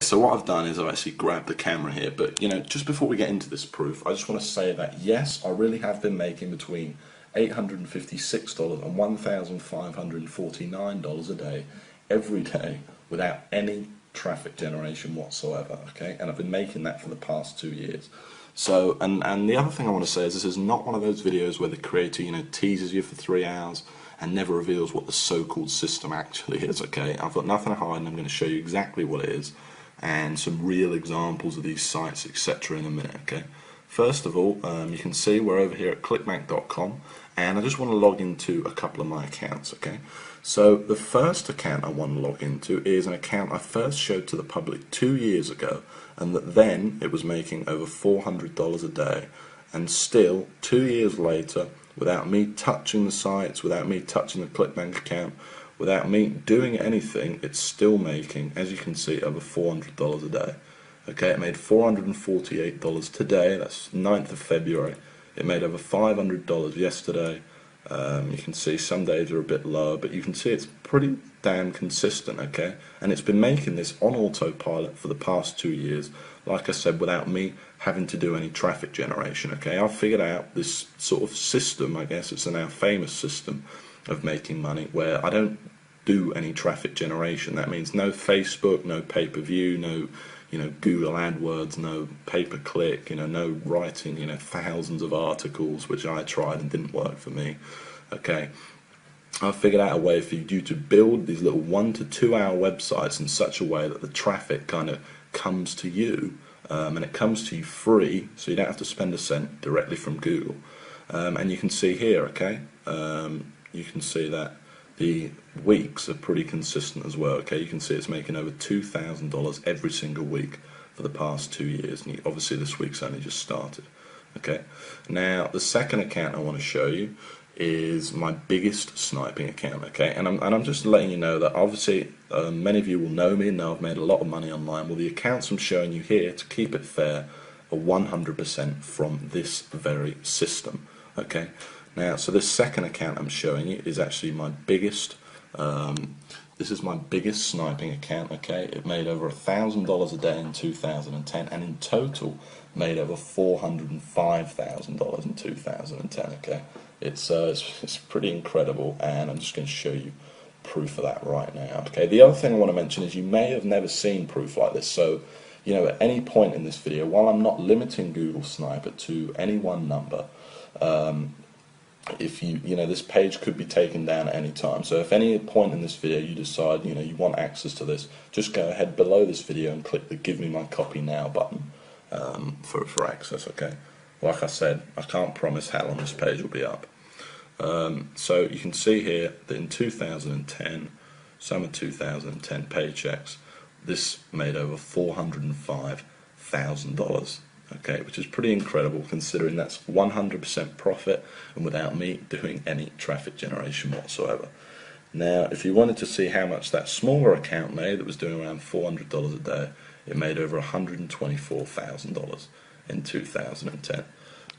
so what I've done is I've actually grabbed the camera here, but just before we get into this proof, I just want to say that yes, I really have been making between $856 and $1,549 a day, every day, without any traffic generation whatsoever, okay? And I've been making that for the past 2 years. So, and the other thing I want to say is this is not one of those videos where the creator, teases you for 3 hours and never reveals what the so-called system actually is, okay? I've got nothing to hide and I'm going to show you exactly what it is and some real examples of these sites, etc. in a minute, okay? First of all, you can see we're over here at clickbank.com and I just want to log into a couple of my accounts, okay? So the first account I want to log into is an account I first showed to the public 2 years ago, and that then it was making over $400 a day, and still 2 years later, without me touching the sites, without me touching the Clickbank account, without me doing anything, it's still making, as you can see, over $400 a day. Okay, it made $448 today, that's 9th of February. It made over $500 yesterday. You can see some days are a bit lower, but you can see it's pretty damn consistent, okay? And it's been making this on autopilot for the past 2 years, like I said, without me having to do any traffic generation, okay? I've figured out this sort of system, I guess it's a now famous system of making money, where I don't do any traffic generation. That means no Facebook, no pay-per-view, no Google AdWords, no pay-per-click, no writing, thousands of articles, which I tried and didn't work for me. Okay, I've figured out a way for you to build these little 1 to 2 hour websites in such a way that the traffic kind of comes to you, and it comes to you free, so you don't have to spend a cent, directly from Google. And you can see here, okay, you can see that the weeks are pretty consistent as well, okay? You can see it's making over $2,000 every single week for the past 2 years, and obviously this week's only just started, okay? Now, the second account I want to show you is my biggest sniping account, okay? And I'm just letting you know that obviously many of you will know me and know I've made a lot of money online. Well, the accounts I'm showing you here, to keep it fair, are 100% from this very system, okay? Now, so this second account I'm showing you is actually my biggest, this is my biggest sniping account, okay? It made over $1,000 a day in 2010, and in total made over $405,000 in 2010, okay? It's pretty incredible, and I'm just going to show you proof of that right now, okay? The other thing I want to mention is you may have never seen proof like this, so at any point in this video, while I'm not limiting Google Sniper to any one number, if this page could be taken down at any time. So if any point in this video you decide you want access to this, just go ahead below this video and click the Give Me My Copy Now button for access, okay? Like I said, I can't promise how long this page will be up. So you can see here that in 2010, summer 2010 paychecks, this made over $405,000. Okay, which is pretty incredible considering that's 100% profit and without me doing any traffic generation whatsoever. Now, if you wanted to see how much that smaller account made that was doing around $400 a day, it made over $124,000 in 2010.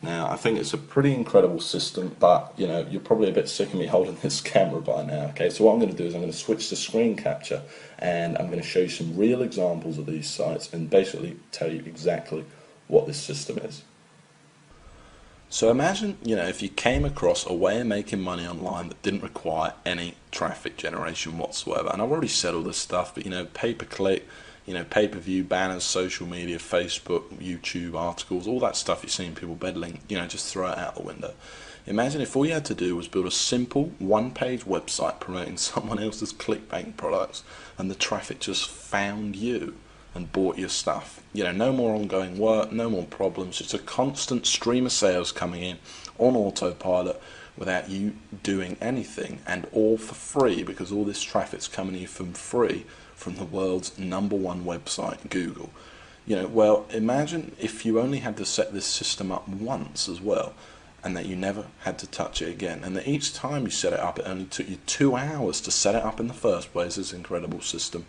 Now, I think it's a pretty incredible system, but you're probably a bit sick of me holding this camera by now, okay? So what I'm going to do is I'm going to switch to screen capture and I'm going to show you some real examples of these sites and basically tell you exactly what this system is. So imagine, if you came across a way of making money online that didn't require any traffic generation whatsoever. And I've already said all this stuff, but pay-per-click, pay-per-view, banners, social media, Facebook, YouTube, articles, all that stuff you're seeing people peddling, just throw it out the window. Imagine if all you had to do was build a simple one-page website promoting someone else's Clickbank products and the traffic just found you and bought your stuff. No more ongoing work, no more problems, just a constant stream of sales coming in on autopilot without you doing anything, and all for free, because all this traffic's coming to you from free from the world's #1 website, Google. Well, imagine if you only had to set this system up once as well, and that you never had to touch it again, and that each time you set it up, it only took you 2 hours to set it up in the first place, this incredible system,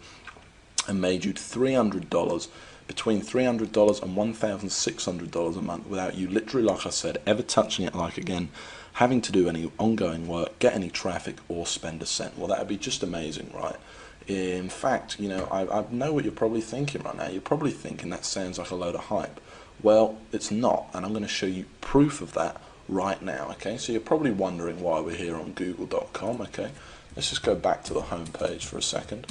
and made you $300, between $300 and $1,600 a month without you literally, like I said, ever touching it again, having to do any ongoing work, get any traffic, or spend a cent. Well, that would be just amazing, right? In fact, you know, I know what you're probably thinking right now. You're probably thinking that sounds like a load of hype. Well, it's not, and I'm going to show you proof of that right now, okay? So you're probably wondering why we're here on google.com, okay? Let's just go back to the home page for a second.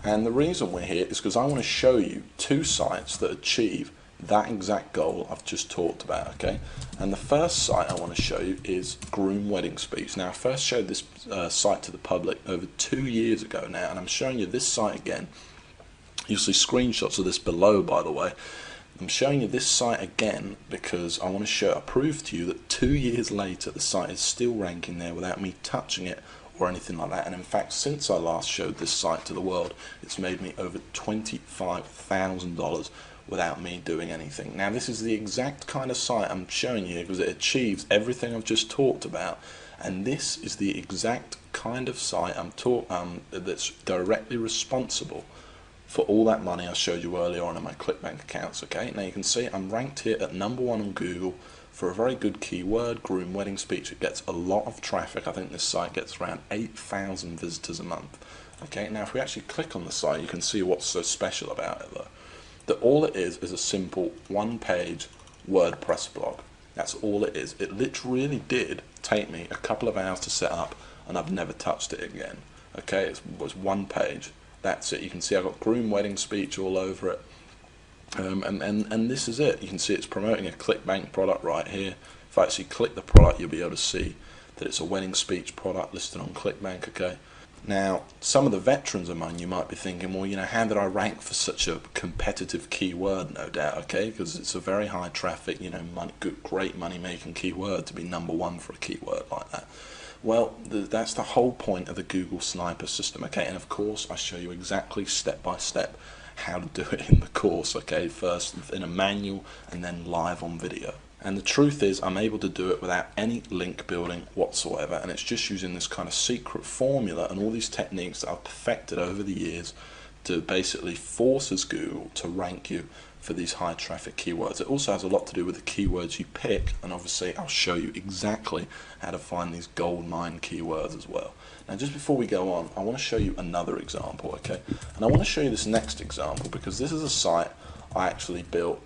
And the reason we're here is because I want to show you two sites that achieve that exact goal I've just talked about, okay? And the first site I want to show you is Groom Wedding Speech. Now, I first showed this site to the public over 2 years ago now, and I'm showing you this site again. You'll see screenshots of this below, by the way. I'm showing you this site again because I want to prove to you that 2 years later the site is still ranking there without me touching it or anything like that. And in fact, since I last showed this site to the world, it's made me over $25,000 without me doing anything. Now, this is the exact kind of site I'm showing you because it achieves everything I've just talked about, and this is the exact kind of site that's directly responsible for all that money I showed you earlier on in my Clickbank accounts, okay? Now you can see I'm ranked here at #1 on Google for a very good keyword, Groom Wedding Speech. It gets a lot of traffic. I think this site gets around 8,000 visitors a month, okay? Now if we actually click on the site, you can see what's so special about it though. That all it is a simple one-page WordPress blog. That's all it is. It literally did take me a couple of hours to set up, and I've never touched it again, okay? It was one page. That's it. You can see I've got Groom Wedding Speech all over it, and this is it. You can see it's promoting a Clickbank product right here. If I actually click the product, you'll be able to see that it's a wedding speech product listed on Clickbank, okay? Now, some of the veterans among you might be thinking, well, you know, how did I rank for such a competitive keyword? No doubt, okay, because it's a very high traffic, you know, great money-making keyword to be #1 for a keyword like that. Well, that's the whole point of the Google Sniper system, okay? And of course, I show you exactly step by step how to do it in the course, okay? First in a manual and then live on video. And the truth is, I'm able to do it without any link building whatsoever, and it's just using this kind of secret formula and all these techniques that I've perfected over the years to basically forces Google to rank you for these high traffic keywords. It also has a lot to do with the keywords you pick, and obviously I'll show you exactly how to find these gold mine keywords as well. Now just before we go on, I want to show you another example, okay? And I want to show you this next example because this is a site I actually built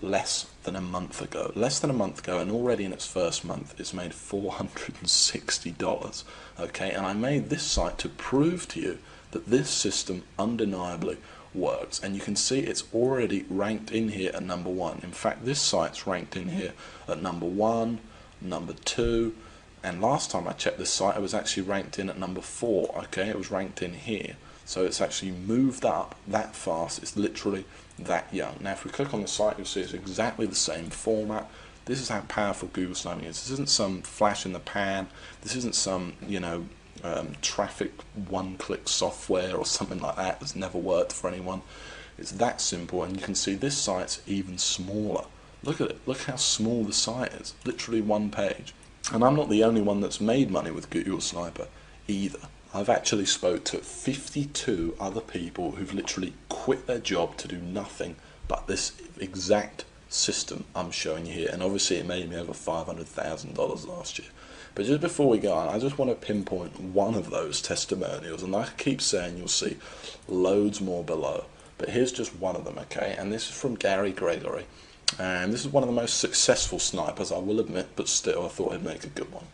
less than a month ago, and already in its first month it's made $460, okay? And I made this site to prove to you that this system undeniably works, and you can see it's already ranked in here at #1. In fact, this site's ranked in here at #1, #2, and last time I checked this site it was actually ranked in at #4, okay? It was ranked in here, so it's actually moved up that fast. It's literally that young. Now if we click on the site, you'll see it's exactly the same format. This is how powerful Google Sniping is. This isn't some flash in the pan. This isn't some, you know, traffic one-click software or something like that that's never worked for anyone. It's that simple, and you can see this site's even smaller. Look at it. Look how small the site is. Literally one page. And I'm not the only one that's made money with Google Sniper either. I've actually spoke to 52 other people who've literally quit their job to do nothing but this exact system I'm showing you here, and obviously it made me over $500,000 last year. But just before we go on, I just want to pinpoint one of those testimonials, and like I keep saying, you'll see loads more below, but here's just one of them, okay? And this is from Gary Gregory, and this is one of the most successful snipers, I will admit, but still I thought I'd make a good one.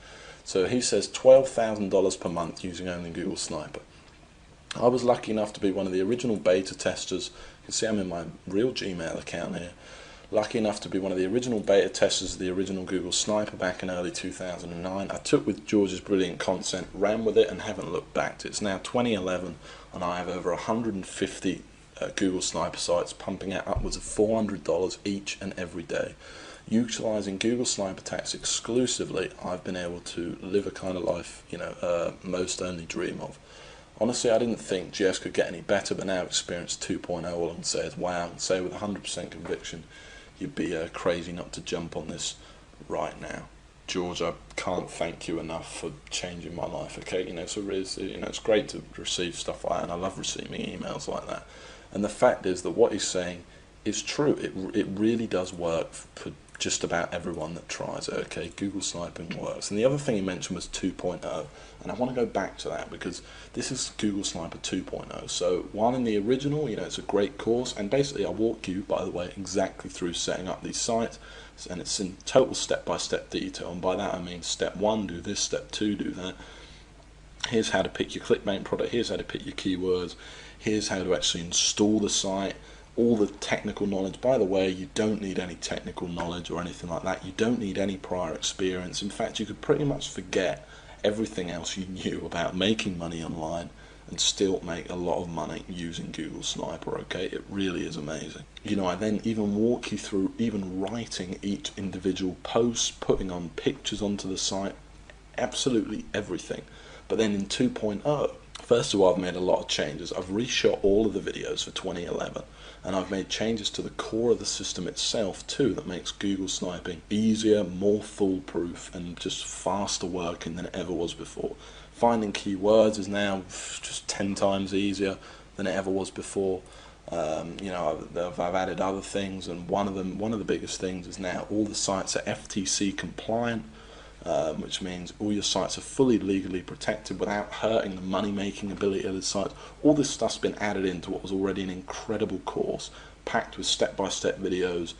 So he says $12,000 per month using only Google Sniper. I was lucky enough to be one of the original beta testers. You can see I'm in my real Gmail account here. Lucky enough to be one of the original beta testers of the original Google Sniper back in early 2009. I took with George's brilliant content, ran with it, and haven't looked back. It's now 2011, and I have over 150 Google Sniper sites pumping out upwards of $400 each and every day. Utilising Google Sniper Attacks exclusively, I've been able to live a kind of life, you know, most only dream of. Honestly, I didn't think GS could get any better, but now Experience 2.0 all I can say is wow, and say with 100% conviction, you'd be crazy not to jump on this right now. George, I can't thank you enough for changing my life, okay? You know, so it's great to receive stuff like that, and I love receiving emails like that. And the fact is that what he's saying is true. It really does work for just about everyone that tries it, okay? Google sniping works. And the other thing he mentioned was 2.0, and I want to go back to that because this is Google Sniper 2.0. So while in the original, it's a great course, and basically I walk you, by the way, exactly through setting up these sites, and it's in total step-by-step detail, and by that I mean step 1, do this, step 2, do that. Here's how to pick your Clickbank product, here's how to pick your keywords, here's how to actually install the site, all the technical knowledge. By the way, you don't need any technical knowledge or anything like that. You don't need any prior experience. In fact, you could pretty much forget everything else you knew about making money online and still make a lot of money using Google Sniper, okay? It really is amazing. I then even walk you through even writing each individual post, putting on pictures onto the site, absolutely everything. But then in 2.0, first of all, I've made a lot of changes. I've reshot all of the videos for 2011, and I've made changes to the core of the system itself too that makes Google sniping easier, more foolproof, and just faster working than it ever was before. Finding keywords is now just 10 times easier than it ever was before. I've added other things, and one of the biggest things is now all the sites are FTC compliant, which means all your sites are fully legally protected without hurting the money-making ability of the sites. All this stuff's been added into what was already an incredible course, packed with step-by-step videos,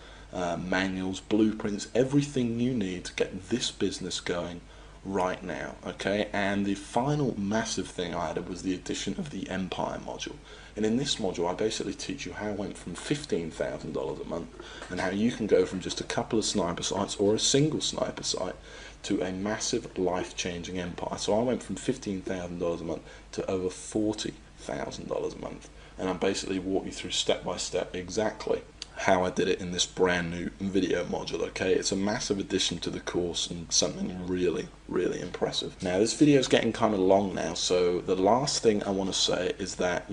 manuals, blueprints, everything you need to get this business going right now, okay? And the final massive thing I added was the addition of the Empire module. And in this module, I basically teach you how I went from $15,000 a month and how you can go from just a couple of sniper sites or a single sniper site to a massive life-changing empire. So I went from $15,000 a month to over $40,000 a month, and I'm basically walking you through step by step exactly how I did it in this brand new video module, okay? It's a massive addition to the course and something really, really impressive. Now, this video is getting kind of long now, so the last thing I want to say is that,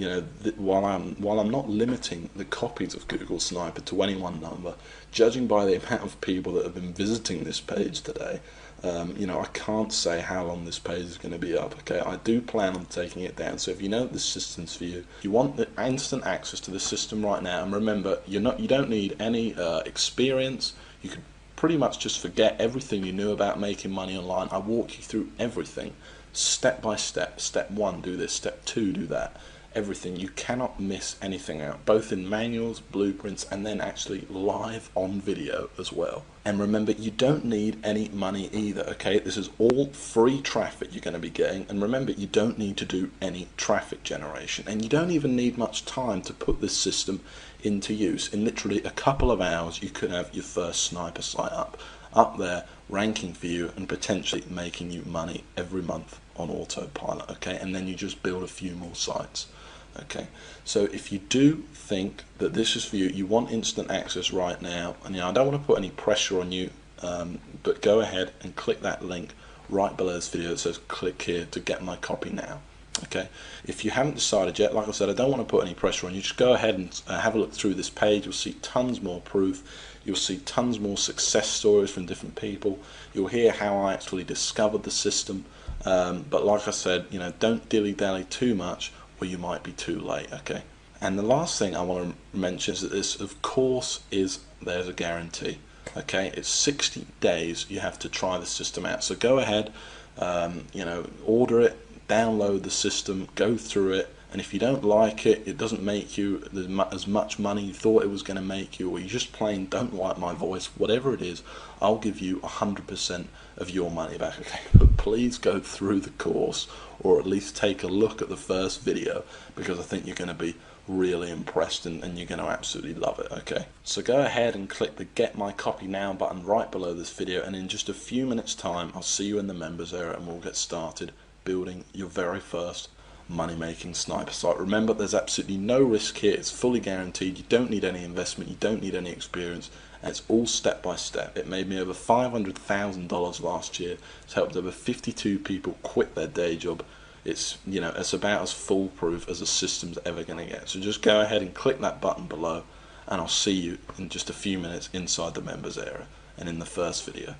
while I'm not limiting the copies of Google Sniper to any one number, judging by the amount of people that have been visiting this page today, I can't say how long this page is going to be up, okay? I do plan on taking it down, so if you know this system's for you, you want the instant access to the system right now, and remember, you don't need any experience. You can pretty much just forget everything you knew about making money online. I walk you through everything, step by step. Step 1, do this. Step 2, do that. Everything. You cannot miss anything out, both in manuals, blueprints, and then actually live on video as well. And remember, you don't need any money either, okay? This is all free traffic you're going to be getting, and remember, you don't need to do any traffic generation, and you don't even need much time to put this system into use. In literally a couple of hours, you could have your first sniper site up there, ranking for you, and potentially making you money every month on autopilot, okay? And then you just build a few more sites. Okay, so if you do think that this is for you, you want instant access right now, and I don't want to put any pressure on you, but go ahead and click that link right below this video that says click here to get my copy now. Okay, if you haven't decided yet, like I said, I don't want to put any pressure on you. Just go ahead and have a look through this page. You'll see tons more proof. You'll see tons more success stories from different people. You'll hear how I actually discovered the system. But like I said, don't dilly-dally too much, or you might be too late, okay? And the last thing I want to mention is that this, of course, there's a guarantee, okay? It's 60 days you have to try the system out. So go ahead, order it, download the system, go through it, and if you don't like it, it doesn't make you as much money you thought it was going to make you, or you just plain don't like my voice, whatever it is, I'll give you 100% of your money back, okay? But please go through the course, or at least take a look at the first video, because I think you're going to be really impressed and you're going to absolutely love it, okay? So go ahead and click the Get My Copy Now button right below this video, and in just a few minutes time, I'll see you in the members area and we'll get started building your very first money-making sniper site. Remember, there's absolutely no risk here. It's fully guaranteed. You don't need any investment. You don't need any experience. And it's all step by step. It made me over $500,000 last year. It's helped over 52 people quit their day job. It's it's about as foolproof as a system's ever going to get. So just go ahead and click that button below, and I'll see you in just a few minutes inside the members area and in the first video.